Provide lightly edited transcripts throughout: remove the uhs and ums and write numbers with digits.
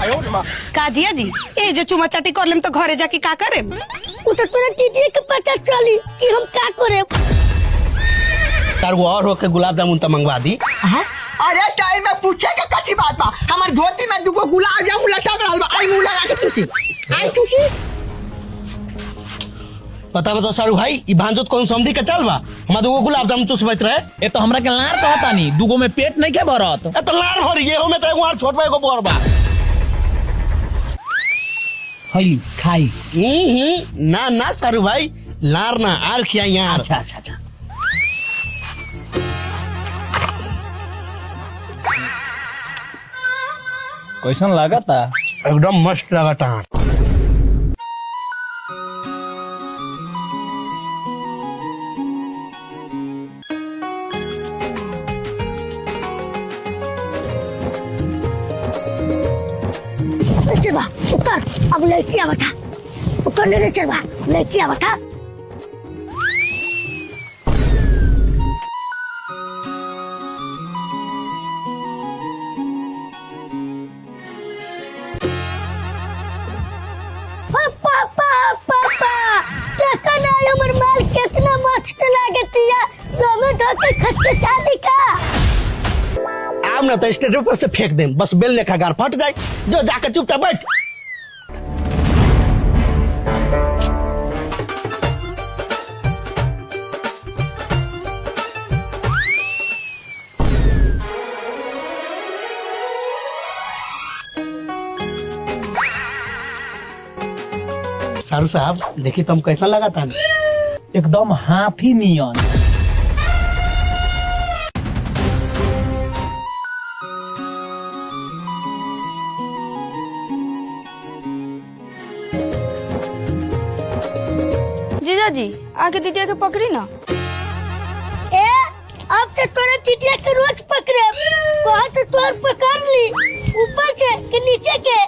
काजिया जी ए जे चुमा चाटी कर लेम तो घरे जाके का करे उतर तोरा दीदी के पता चली कि हम का करे। तार वो और होके गुलाब जामुन तो मंगवा दी। अरे टाइम में पूछे के कच्ची बात बा हमार धोती में दुगो गुलाब जामुन लटक रहल बा आई मुंह लगा के चूसी आई चूसी। बता सारू भाई ई भांजोत कौन समझी के चल बा हम दुगो गुलाब जामुन चूसबैत रहे। ए तो हमरा के लार कहता नी दुगो में पेट नहीं के भरत। ए तो लार भर ये हो में तो एगो और छोट भाई को बोर बा हई खाई। ना ना सारू भाई लार ना आर खिया यार। अच्छा अच्छा अच्छा कैसन लागता? एकदम मस्त लगता। चल बा उतर अब लड़की आ बता उतर ले चल बा लड़की आ बता। कितना मस्त लागतिया दोनों धोके खच के शादी का आम ना तो स्टेज ऊपर से फेंक दे बस बेलने का गार फट जाए जो जाके चुपचाप बैठ। सारू साहब देखिए तुम कैसा लगा था? एकदम हाथी नियन। जीजा जी आके दीदिया के पकड़ी ना। ए अब से तोरे दीदिया के रोज पकड़े कहा तो तोर पकड़ ली ऊपर से के नीचे के।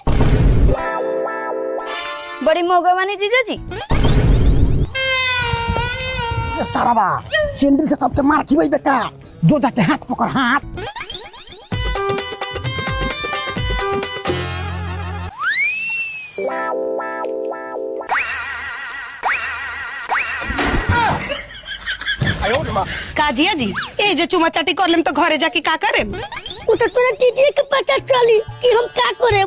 बड़ी मोगवानी जीजा जी। सारा बा सैंडल से सबके मार खिबई बेटा जो जाके हाथ पकड़ हाथ। काजिया जी ए जे चुमा चाटी कर लेम तो घरे जाके का करे उतर तोरा दीदी के पता चली कि हम का करे।